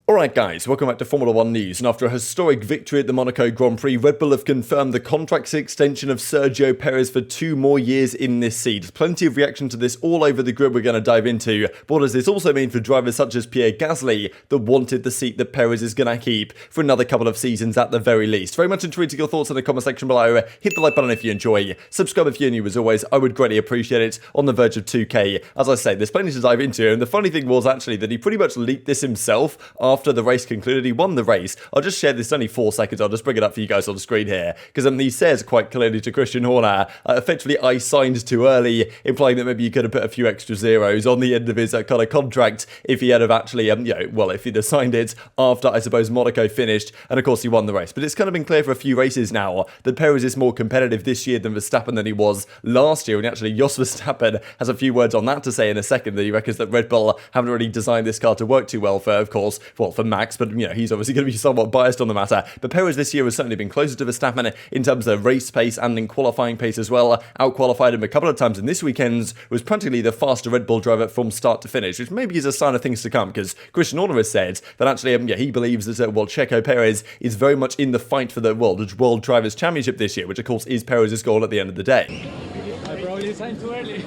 Alright guys, welcome back to Formula 1 News, and after a historic victory at the Monaco Grand Prix, Red Bull have confirmed the contract extension of Sergio Perez for 2 more years in this seat. Plenty of reaction to this all over the grid we're going to dive into. But what does this also mean for drivers such as Pierre Gasly that wanted the seat that Perez is going to keep for another couple of seasons at the very least? Very much intrigued to your thoughts in the comment section below. Hit the like button if you enjoy, subscribe if you're new as always, I would greatly appreciate it. On the verge of 2k, as I say, there's plenty to dive into, and the funny thing was actually that he pretty much leaked this himself after the race concluded. He won the race. I'll just share this, only 4 seconds, I'll just bring it up for you guys on the screen here, because he says quite clearly to Christian Horner, effectively, I signed too early, implying that maybe he could have put a few extra zeros on the end of his kind of contract if he had have actually, if he'd have signed it after, I suppose, Monaco finished, and of course he won the race. But it's kind of been clear for a few races now that Perez is more competitive this year than Verstappen than he was last year, and actually Jos Verstappen has a few words on that to say in a second, that he reckons that Red Bull haven't really designed this car to work too well for, of course, for Max, but he's obviously going to be somewhat biased on the matter. But Perez this year has certainly been closer to Verstappen in terms of race pace and in qualifying pace as well. Out-qualified him a couple of times in this weekend's, was practically the faster Red Bull driver from start to finish, which maybe is a sign of things to come, because Christian Horner has said that actually he believes that Checo Perez is very much in the fight for the World Drivers' Championship this year, which of course is Perez's goal at the end of the day. I probably signed too early.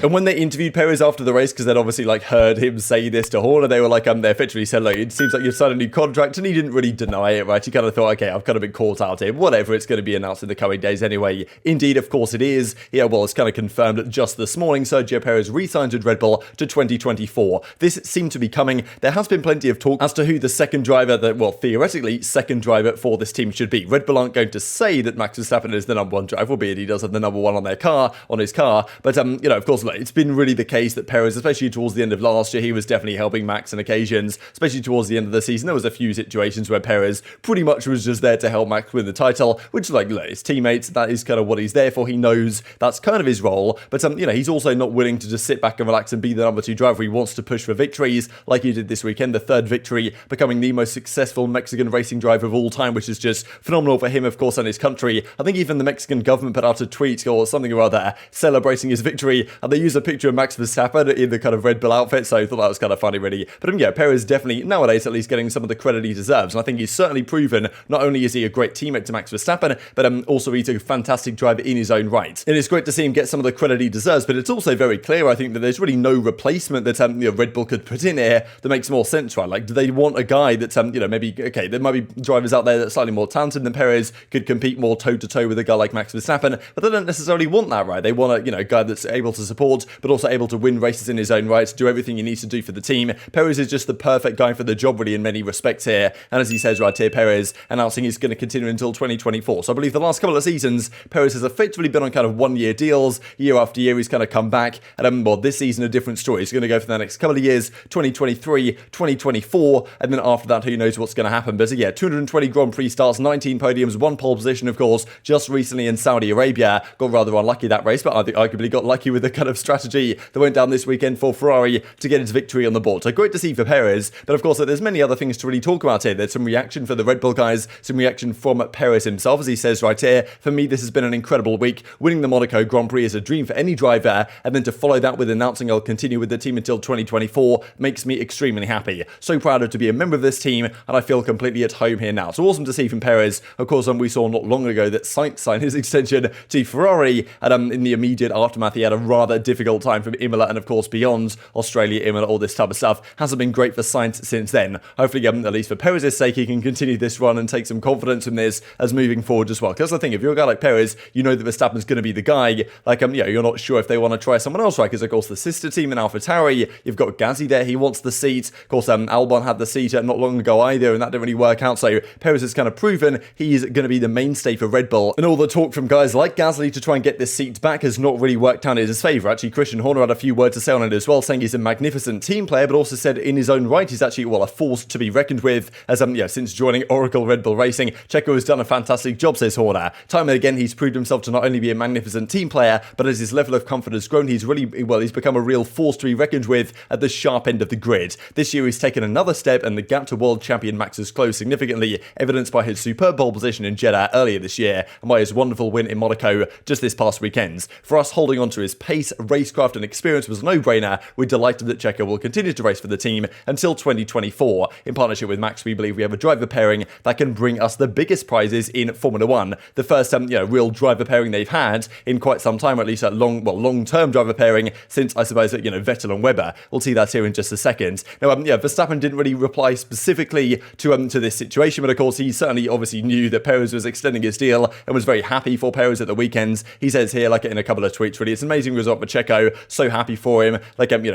And when they interviewed Perez after the race, because they'd obviously heard him say this to Horner, they were like, they effectively said, it seems like you've signed a new contract, and he didn't really deny it, right? He kind of thought, okay, I've kind of been caught out here, whatever, it's going to be announced in the coming days anyway. Indeed, of course it is. Yeah, well, it's kind of confirmed just this morning, Sergio Perez re-signed with Red Bull to 2024. This seemed to be coming. There has been plenty of talk as to who the second driver, theoretically, second driver for this team should be. Red Bull aren't going to say that Max Verstappen is the number 1 driver, albeit he does have the number 1 on his car, but, of course, it's been really the case that Perez, especially towards the end of last year, he was definitely helping Max on occasions, especially towards the end of the season. There was a few situations where Perez pretty much was just there to help Max win the title, which, his teammates, that is kind of what he's there for. He knows that's kind of his role, but, he's also not willing to just sit back and relax and be the number 2 driver. He wants to push for victories, like he did this weekend, the 3rd victory, becoming the most successful Mexican racing driver of all time, which is just phenomenal for him, of course, and his country. I think even the Mexican government put out a tweet or something or other celebrating his victory, and they use a picture of Max Verstappen in the kind of Red Bull outfit, so I thought that was kind of funny, really. But Perez definitely, nowadays at least, getting some of the credit he deserves, and I think he's certainly proven not only is he a great teammate to Max Verstappen, but also he's a fantastic driver in his own right. And it's great to see him get some of the credit he deserves, but it's also very clear, I think, that there's really no replacement that Red Bull could put in here that makes more sense, right? Do they want a guy that, maybe, okay, there might be drivers out there that are slightly more talented than Perez, could compete more toe-to-toe with a guy like Max Verstappen, but they don't necessarily want that, right? They want a guy that's able to support, but also able to win races in his own right, do everything he needs to do for the team. Perez is just the perfect guy for the job, really, in many respects here. And as he says right here, Perez announcing he's going to continue until 2024. So I believe the last couple of seasons, Perez has effectively been on kind of 1-year deals. Year after year, he's kind of come back. And this season, a different story. He's going to go for the next couple of years, 2023, 2024. And then after that, who knows what's going to happen. But 220 Grand Prix starts, 19 podiums, 1 pole position, of course, just recently in Saudi Arabia. Got rather unlucky that race, but I think arguably got lucky with the kind of strategy that went down this weekend for Ferrari to get its victory on the board. So great to see for Perez, but of course there's many other things to really talk about here. There's some reaction for the Red Bull guys, some reaction from Perez himself, as he says right here, for me this has been an incredible week. Winning the Monaco Grand Prix is a dream for any driver, and then to follow that with announcing I'll continue with the team until 2024 makes me extremely happy. So proud to be a member of this team, and I feel completely at home here now. So awesome to see from Perez. Of course, we saw not long ago that Sainz signed his extension to Ferrari, and in the immediate aftermath he had a rather difficult time from Imola, and of course beyond Australia, Imola, all this type of stuff hasn't been great for Sainz since then. Hopefully, at least for Perez's sake, he can continue this run and take some confidence from this as moving forward as well. Because I think if you're a guy like Perez, you know that Verstappen's going to be the guy. You're not sure if they want to try someone else, right? Because of course the sister team in Alpha Tauri, you've got Gasly there, he wants the seat. Of course, Albon had the seat not long ago either, and that didn't really work out. So Perez has kind of proven he's going to be the mainstay for Red Bull, and all the talk from guys like Gasly to try and get this seat back has not really worked out in his favour. Actually, Christian Horner had a few words to say on it as well, saying he's a magnificent team player, but also said in his own right he's actually a force to be reckoned with. As since joining Oracle Red Bull Racing, Checo has done a fantastic job, says Horner. Time and again, he's proved himself to not only be a magnificent team player, but as his level of comfort has grown, he's become a real force to be reckoned with at the sharp end of the grid. This year he's taken another step, and the gap to world champion Max has closed significantly, evidenced by his superb pole position in Jeddah earlier this year, and by his wonderful win in Monaco just this past weekend. For us, holding on to his his pace, racecraft and experience was a no-brainer. We're delighted that Checo will continue to race for the team until 2024. In partnership with Max, we believe we have a driver pairing that can bring us the biggest prizes in Formula 1. The first real driver pairing they've had in quite some time, or at least a long-term driver pairing since, I suppose, Vettel and Webber. We'll see that here in just a second. Now, Verstappen didn't really reply specifically to this situation, but of course he certainly obviously knew that Perez was extending his deal and was very happy for Perez at the weekends. He says here, like in a couple of tweets, really, it's an amazing result for Checo. So happy for him.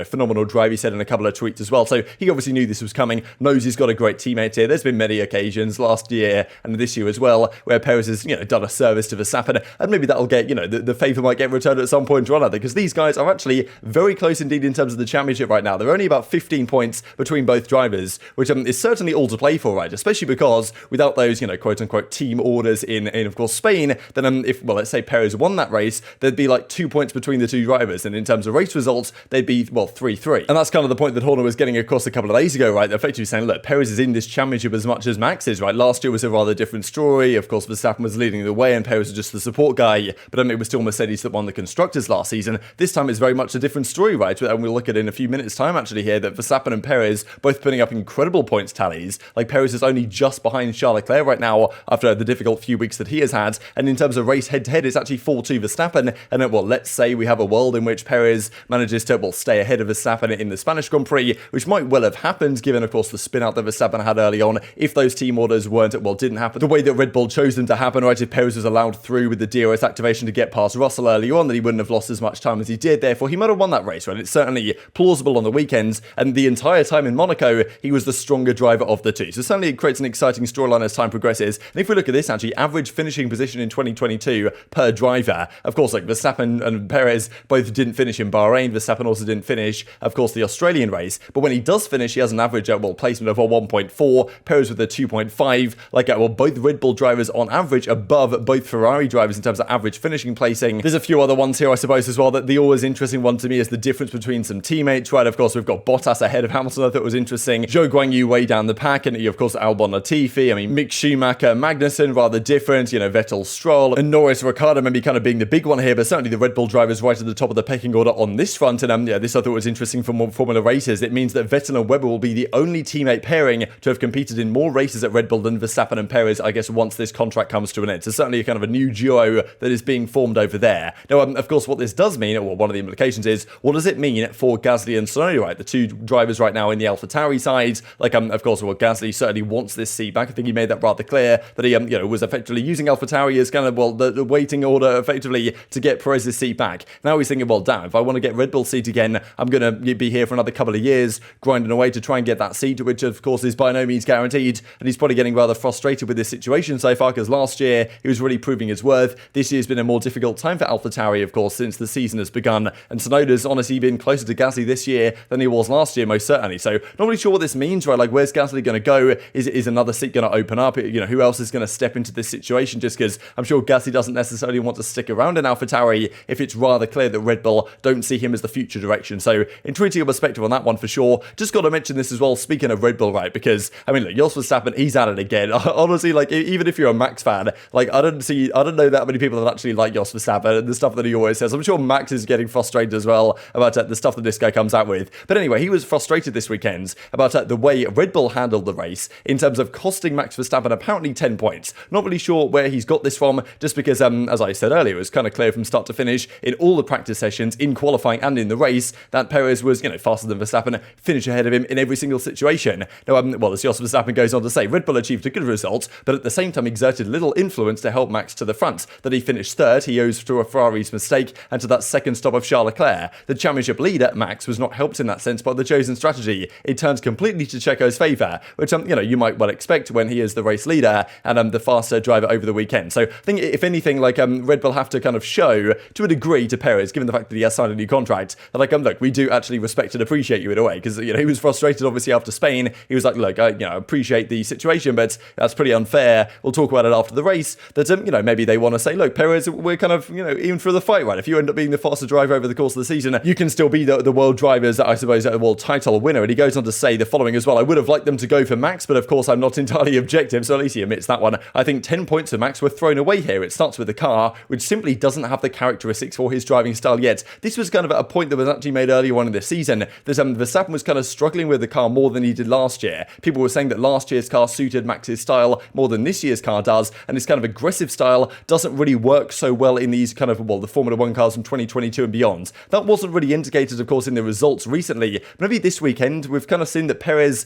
Phenomenal drive, he said in a couple of tweets as well. So he obviously knew this was coming, knows he's got a great teammate here. There's been many occasions last year and this year as well where Perez has, done a service to Verstappen, and maybe that'll get, the favour might get returned at some point or another, because these guys are actually very close indeed in terms of the championship right now. They're only about 15 points between both drivers, which is certainly all to play for, right? Especially because without those, quote-unquote team orders in of course, Spain, then let's say Perez won that race, there'd be like 2 points between the two drivers, and in terms of race results, they'd be, 3-3. And that's kind of the point that Horner was getting across a couple of days ago, right? They're effectively saying, look, Perez is in this championship as much as Max is, right? Last year was a rather different story. Of course, Verstappen was leading the way and Perez was just the support guy, but it was still Mercedes that won the Constructors last season. This time it's very much a different story, right? And we'll look at it in a few minutes' time, actually, here, that Verstappen and Perez both putting up incredible points tallies. Like, Perez is only just behind Charles Leclerc right now after the difficult few weeks that he has had, and in terms of race head-to-head, it's actually 4-2 Verstappen, and then, let's say we have a world in which Perez manages to, stay ahead of Verstappen in the Spanish Grand Prix, which might well have happened, given, of course, the spin-out that Verstappen had early on, if those team orders didn't happen the way that Red Bull chose them to happen, right? If Perez was allowed through with the DRS activation to get past Russell early on, that he wouldn't have lost as much time as he did, therefore he might have won that race, right? It's certainly plausible on the weekends, and the entire time in Monaco, he was the stronger driver of the two. So certainly it creates an exciting storyline as time progresses, and if we look at this, actually, average finishing position in 2022 per driver, of course, like Verstappen and Perez both didn't finish in Bahrain, Verstappen also didn't finish, of course, the Australian race, but when he does finish, he has an average placement of a 1.4, Perez with a 2.5, both Red Bull drivers on average above both Ferrari drivers in terms of average finishing placing. There's a few other ones here, I suppose, as well, that the always interesting one to me is the difference between some teammates, right? Of course, we've got Bottas ahead of Hamilton, I thought was interesting, Zhou Guanyu way down the pack, and of course, Albon Latifi, Mick Schumacher, Magnussen, rather different, Vettel, Stroll, and Norris, Riccardo maybe kind of being the big one here, but certainly the Red Bull drivers right at the top of the pecking order on this front, and this I thought was interesting for more Formula races. It means that Vettel and Webber will be the only teammate pairing to have competed in more races at Red Bull than Verstappen and Perez, I guess, once this contract comes to an end. So certainly a kind of a new duo that is being formed over there. Now, of course, what this does mean, or one of the implications is, what does it mean for Gasly and Tsunoda, right? The two drivers right now in the Alpha Tauri side. Of course, Gasly certainly wants this seat back. I think he made that rather clear that he, was effectively using Alpha Tauri as kind of, the waiting order effectively to get Perez's seat back. Now he's thinking, damn, if I want to get Red Bull's seat again, I'm going to be here for another couple of years, grinding away to try and get that seat, which of course is by no means guaranteed, and he's probably getting rather frustrated with this situation so far, because last year he was really proving his worth. This year's been a more difficult time for AlphaTauri, of course, since the season has begun, and Tsunoda's honestly been closer to Gasly this year than he was last year, most certainly. So not really sure what this means, right? Like, where's Gasly going to go? Is another seat going to open up? Who else is going to step into this situation? Just because I'm sure Gasly doesn't necessarily want to stick around in AlphaTauri if it's rather clear that Red Bull don't see him as the future direction. So intriguing your perspective on that one for sure. Just got to mention this as well, speaking of Red Bull, right? Because, look, Jos Verstappen, he's at it again. Honestly, even if you're a Max fan, I don't know that many people that actually like Jos Verstappen and the stuff that he always says. I'm sure Max is getting frustrated as well about the stuff that this guy comes out with. But anyway, he was frustrated this weekend about the way Red Bull handled the race in terms of costing Max Verstappen apparently 10 points. Not really sure where he's got this from, just because, as I said earlier, it was kind of clear from start to finish in all the practice sessions, in qualifying and in the race, that Perez was, faster than Verstappen, finish ahead of him in every single situation. Now, as Jos Verstappen goes on to say, Red Bull achieved a good result, but at the same time exerted little influence to help Max to the front. That he finished third, he owes to a Ferrari's mistake and to that second stop of Charles Leclerc. The championship leader, Max, was not helped in that sense by the chosen strategy. It turns completely to Checo's favour, which, you might well expect when he is the race leader and the faster driver over the weekend. So I think, if anything, Red Bull have to kind of show, to a degree, to Perez, given the fact that he has signed a new contract, that look, we do actually respect and appreciate you in a way, because, he was frustrated, obviously, after Spain. He was like, look, I appreciate the situation, but that's pretty unfair. We'll talk about it after the race, that, maybe they want to say, look, Perez, we're kind of, even for the fight, right? If you end up being the faster driver over the course of the season, you can still be the world drivers, I suppose, world title winner. And he goes on to say the following as well: I would have liked them to go for Max, but of course I'm not entirely objective, so at least he admits that one. I think 10 points for Max were thrown away here. It starts with the car, which simply doesn't have the characteristics for his driving style yet. This was kind of a point that was actually made earlier on in the season, that Verstappen was kind of struggling with the car more than he did last year. People were saying that last year's car suited Max's style more than this year's car does, and his kind of aggressive style doesn't really work so well in these kind of, well, the Formula 1 cars from 2022 and beyond. That wasn't really indicated, of course, in the results recently, but maybe this weekend we've kind of seen that Perez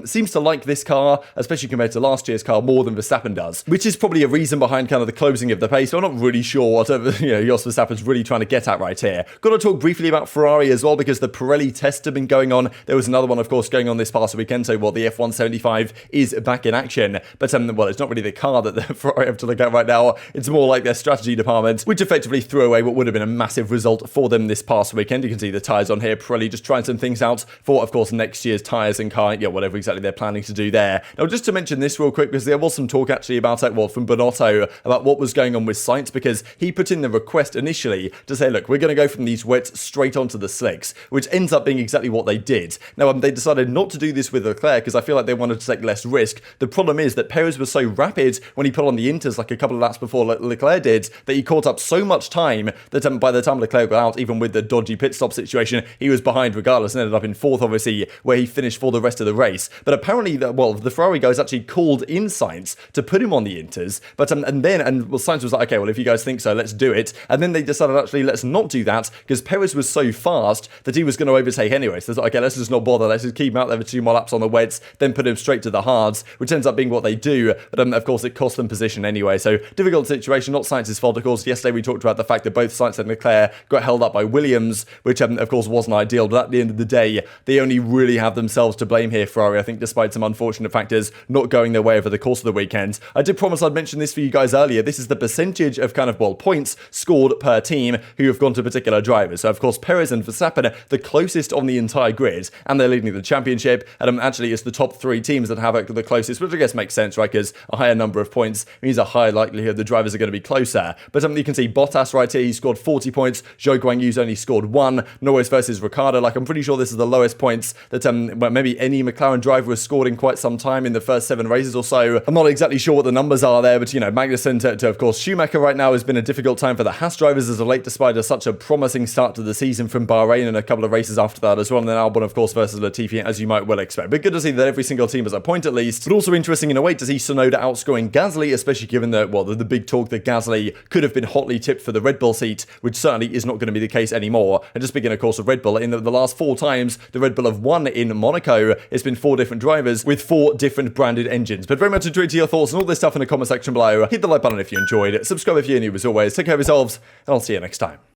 seems to like this car, especially compared to last year's car, more than Verstappen does, which is probably a reason behind kind of the closing of the pace. So I'm not really sure what Jos Verstappen's really trying to get at right here. Got to talk briefly about Ferrari as well, because the Pirelli test have been going on. There was another one, of course, going on this past weekend, so the F175 is back in action, but well, it's not really the car that the Ferrari have to look at right now. It's more like their strategy department, which effectively threw away what would have been a massive result for them this past weekend. You can see the tyres on here. Pirelli just trying some things out for, of course, next year's tyres and car, whatever exactly they're planning to do there. Now, just to mention this real quick, because there was some talk actually about it, from Bonotto, about what was going on with Sainz, because he put in the request initially to say, look, we're going to go from these wets straight onto the slicks, which ends up being exactly what they did. Now, they decided not to do this with Leclerc because I feel like they wanted to take less risk. The problem is that Perez was so rapid when he put on the inters like a couple of laps before Leclerc did, that he caught up so much time that by the time Leclerc got out, even with the dodgy pit stop situation, he was behind regardless and ended up in fourth, obviously, where he finished for the rest of the race. But apparently, the Ferrari guys actually called in Sainz to put him on the inters, but Sainz was like, okay, well, if you guys think so, let's do it. And then they decided, actually, let's not do that, because Perez was so fast that he was going to overtake anyway. So it's like, okay, let's just not bother. Let's just keep him out there for 2 more laps on the wets, then put him straight to the hards, which ends up being what they do. But of course, it cost them position anyway. So difficult situation, not Sainz's fault. Of course, yesterday we talked about the fact that both Sainz and Leclerc got held up by Williams, which of course wasn't ideal. But at the end of the day, they only really have themselves to blame here, Ferrari, I think, despite some unfortunate factors not going their way over the course of the weekend. I did promise I'd mention this for you guys earlier. This is the percentage of points scored per team who have gone to particular drivers. So of course, Perez and Verstappen are the closest on the entire grid, and they're leading the championship. And actually, it's the top 3 teams that have the closest, which I guess makes sense, right? Because a higher number of points means a higher likelihood the drivers are going to be closer. But you can see Bottas right here, he scored 40 points. Guanyu's only scored 1. Norris versus Riccardo. I'm pretty sure this is the lowest points that maybe any McLaren driver has scored in quite some time in the first 7 races or so. I'm not exactly sure what the numbers are there, but Magnussen to of course Schumacher right now has been a difficult time for the Haas drivers as of late, despite such a promising start to the season from Bahrain and a couple of races after that as well. And then Albon, of course, versus Latifi, as you might well expect. But good to see that every single team has a point at least. But also interesting in a way to see Tsunoda outscoring Gasly, especially given the big talk that Gasly could have been hotly tipped for the Red Bull seat, which certainly is not going to be the case anymore. And just speaking, of course, of Red Bull, in the last 4 times the Red Bull have won in Monaco, it's been 4 different drivers with 4 different branded engines. But very much enjoyed your thoughts and all this stuff in the comment section below. Hit the like button if you enjoyed it. Subscribe if you're new as always. Take care of yourselves, and I'll see you next time.